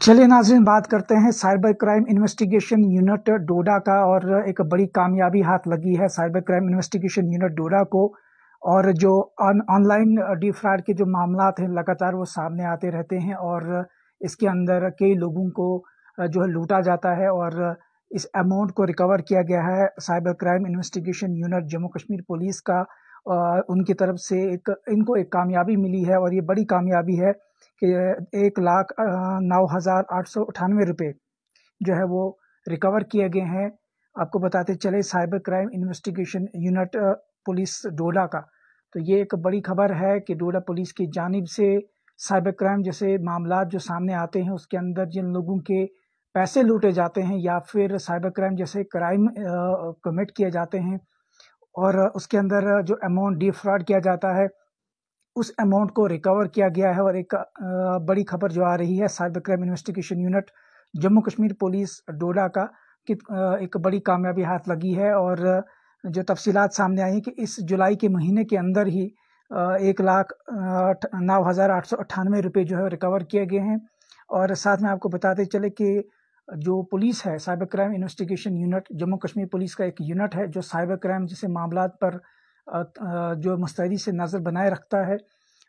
चलिए नाज़रीन, बात करते हैं साइबर क्राइम इन्वेस्टिगेशन यूनिट डोडा का। और एक बड़ी कामयाबी हाथ लगी है साइबर क्राइम इन्वेस्टिगेशन यूनिट डोडा को। और जो ऑनलाइन डिफ्रॉड के जो मामला हैं लगातार वो सामने आते रहते हैं, और इसके अंदर कई लोगों को जो है लूटा जाता है। और इस अमाउंट को रिकवर किया गया है cyber crime investigation unit Jammu Kashmir police का। उनकी तरफ से इनको एक कामयाबी मिली है, और ये बड़ी कामयाबी है कि 1,09,898 रुपये जो है वो रिकवर किए गए हैं। आपको बताते चले cyber crime investigation unit police Doda का। तो ये एक बड़ी खबर है कि डोडा पुलिस की जानिब से साइबर क्राइम जैसे मामला जो सामने आते हैं उसके अंदर जिन लोगों के पैसे लूटे जाते हैं या फिर साइबर क्राइम जैसे क्राइम कमिट किए जाते हैं, और उसके अंदर जो अमाउंट डिफ्रॉड किया जाता है उस अमाउंट को रिकवर किया गया है। और एक बड़ी खबर जो आ रही है cyber crime investigation unit Jammu Kashmir police Doda का कि एक बड़ी कामयाबी हाथ लगी है। और जो तफसीलात सामने आई हैं कि इस जुलाई के महीने के अंदर ही 1,09,898 रुपये जो है रिकवर किए गए हैं। और साथ में आपको बताते चले कि जो पुलिस है cyber crime investigation unit Jammu Kashmir police का एक यूनिट है जो साइबर क्राइम जैसे मामलात पर जो मुस्तैदी से नज़र बनाए रखता है।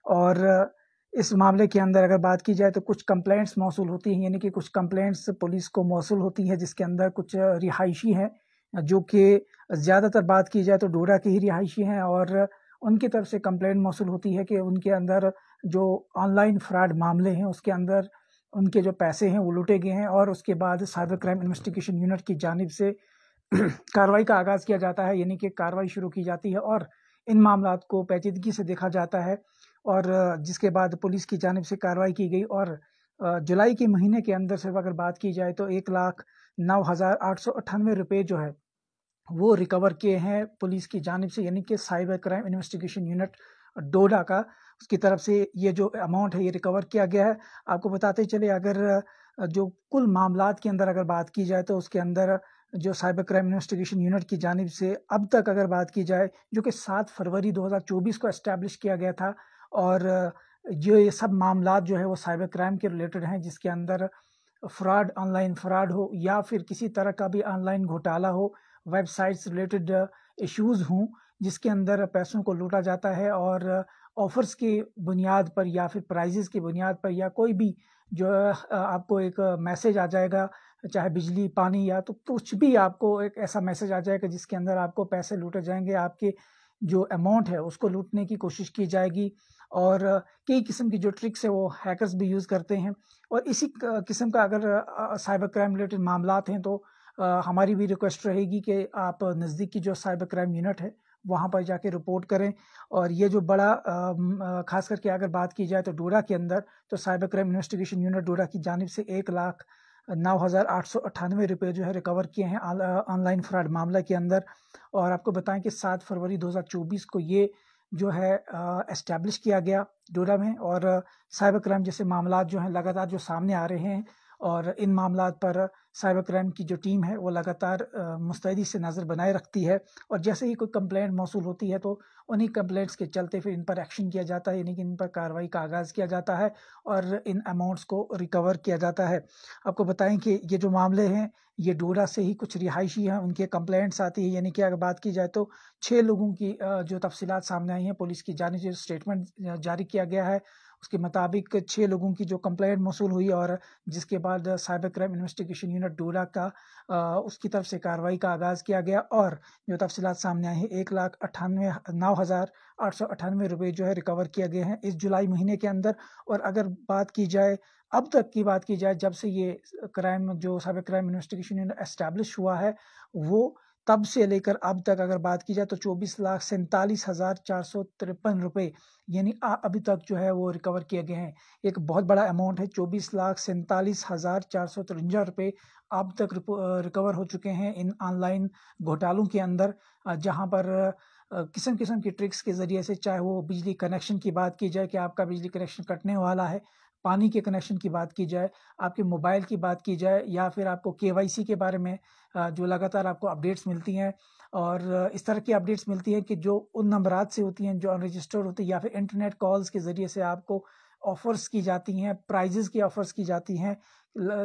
और इस मामले के अंदर अगर बात की जाए तो कुछ कंप्लेंट्स मौसूल होती हैं, यानी कि कुछ कंप्लेंट्स पुलिस को मौसूल होती हैं जिसके अंदर कुछ रिहायशी हैं जो कि ज़्यादातर बात की जाए तो डोडा की ही रिहायशी हैं। और उनकी तरफ से कंप्लेंट मौसूल होती है कि उनके अंदर जो ऑनलाइन फ्रॉड मामले हैं उसके अंदर उनके जो पैसे हैं वो लूटे गए हैं। और उसके बाद साइबर क्राइम इन्वेस्टिगेशन यूनिट की जानिब से कार्रवाई का आगाज़ किया जाता है, यानी कि कार्रवाई शुरू की जाती है और इन मामलात को पेचीदगी से देखा जाता है। और जिसके बाद पुलिस की जानिब से कार्रवाई की गई। और जुलाई के महीने के अंदर सिर्फ अगर बात की जाए तो 1,09,898 रुपये जो है वो रिकवर किए हैं पुलिस की जानिब से, यानी कि साइबर क्राइम इन्वेस्टिगेशन यूनिट डोडा का उसकी तरफ से ये जो अमाउंट है ये रिकवर किया गया है। आपको बताते चले अगर जो कुल मामलात के अंदर अगर बात की जाए तो उसके अंदर जो साइबर क्राइम इन्वेस्टिगेशन यूनिट की जानिब से अब तक अगर बात की जाए जो कि 7 फरवरी 2024 को एस्टैब्लिश किया गया था, और जो ये सब मामलात जो है वो साइबर क्राइम के रिलेटेड हैं जिसके अंदर फ्रॉड, ऑनलाइन फ्रॉड हो या फिर किसी तरह का भी ऑनलाइन घोटाला हो, वेबसाइट्स रिलेटेड इश्यूज़ हों जिसके अंदर पैसों को लूटा जाता है। और ऑफर्स की बुनियाद पर या फिर प्राइजेस की बुनियाद पर या कोई भी जो आपको एक मैसेज आ जाएगा, चाहे बिजली पानी या तो कुछ भी आपको एक ऐसा मैसेज आ जाएगा जिसके अंदर आपको पैसे लूटे जाएंगे, आपके जो अमाउंट है उसको लूटने की कोशिश की जाएगी। और कई किस्म की जो ट्रिक्स है वो हैकर्स भी यूज़ करते हैं। और इसी किस्म का अगर साइबर क्राइम रिलेटेड मामलात हैं तो हमारी भी रिक्वेस्ट रहेगी कि आप नज़दीक की जो साइबर क्राइम यूनिट है वहाँ पर जाके रिपोर्ट करें। और ये जो बड़ा खास करके अगर बात की जाए तो डोडा के अंदर तो साइबर क्राइम इन्वेस्टिगेशन यूनिट डोडा की जानिब से 1,09,898 रुपये जो है रिकवर किए हैं ऑनलाइन फ्रॉड मामला के अंदर। और आपको बताएं कि 7 फरवरी 2024 को ये जो है एस्टैब्लिश किया गया डोडा में। और साइबर क्राइम जैसे मामलात जो हैं लगातार जो सामने आ रहे हैं, और इन मामलात पर साइबर क्राइम की जो टीम है वो लगातार मुस्तैदी से नज़र बनाए रखती है। और जैसे ही कोई कंप्लेंट मौसूल होती है तो उन्हीं कंप्लेंट्स के चलते फिर इन पर एक्शन किया जाता है, यानी कि इन पर कार्रवाई का आगाज़ किया जाता है और इन अमाउंट्स को रिकवर किया जाता है। आपको बताएं कि ये जो मामले हैं ये डोडा से ही कुछ रिहायशी हैं उनके कंप्लेंट्स आती है, यानी कि अगर बात की जाए तो 6 लोगों की जो तफसीलात सामने आई हैं पुलिस की जानिब से स्टेटमेंट जारी किया गया है उसके मुताबिक 6 लोगों की जो कंप्लेंट मौसूल हुई और जिसके बाद साइबर क्राइम इन्वेस्टिगेशन यूनिट डोडा का उसकी तरफ से कार्रवाई का आगाज़ किया गया। और जो तफसीलात सामने आई हैं 1,09,898 रुपये जो है रिकवर किए गए हैं इस जुलाई महीने के अंदर। और अगर बात की जाए अब तक की बात की जाए जब से ये क्राइम जो cyber crime investigation unit establish हुआ है वो तब से लेकर अब तक अगर बात की जाए तो 24,47,453 रुपये यानी अभी तक जो है वो रिकवर किए गए हैं। एक बहुत बड़ा अमाउंट है, 24,47,453 रुपये अब तक रिकवर हो चुके हैं इन ऑनलाइन घोटालों के अंदर, जहां पर किस्म किस्म की ट्रिक्स के ज़रिए से, चाहे वो बिजली कनेक्शन की बात की जाए कि आपका बिजली कनेक्शन कटने वाला है, पानी के कनेक्शन की बात की जाए, आपके मोबाइल की बात की जाए, या फिर आपको केवाईसी के बारे में जो लगातार आपको अपडेट्स मिलती हैं। और इस तरह की अपडेट्स मिलती हैं कि जो उन नंबरात से होती हैं जो अनरजिस्टर्ड होती हैं, या फिर इंटरनेट कॉल्स के ज़रिए से आपको آفرز کی جاتی ہیں، پرائزز کی آفرز کی جاتی ہیں،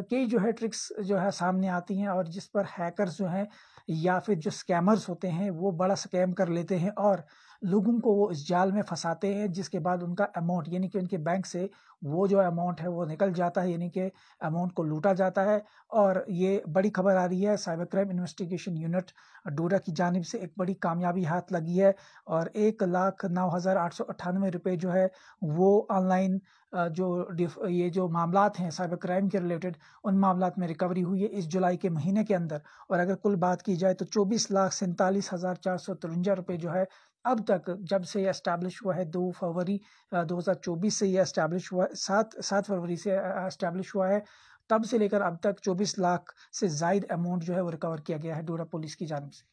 کئی جو ہے ٹرکس جو ہے سامنے آتی ہیں، اور جس پر ہیکرز جو ہیں یا پھر جو اسکیمرز ہوتے ہیں وہ بڑا اسکیم کر لیتے ہیں اور لوگوں کو وہ اس جال میں پھنساتے ہیں، جس کے بعد ان کا اماؤنٹ یعنی کہ ان کے بینک سے وہ جو اماؤنٹ ہے وہ نکل جاتا ہے، یعنی کہ اماؤنٹ کو لوٹا جاتا ہے۔ اور یہ بڑی خبر آ رہی ہے، cyber crime investigation unit doda کی جانب سے ایک بڑی کامیابی ہاتھ لگی ہے، اور 1,09,898 روپے جو ہے وہ آن لائن یہ جو معاملات ہیں سائبر کرائم کے ریلیٹڈ، ان معاملات میں ریکوری ہوئی ہے اس جولائی کے مہینے کے اندر۔ اور اگر کل بات کی جائے تو 24,47,453 روپے جو ہے اب تک، جب سے یہ اسٹیبلش ہوا ہے 2 فروری 2024 سے یہ اسٹیبلش ہوا، 7 فروری سے اسٹیبلش ہوا ہے، تب سے لے کر اب تک 24 لاکھ سے زائد اماؤنٹ جو ہے وہ ریکور کیا گیا ہے ڈوڈا پولیس کی جانب سے۔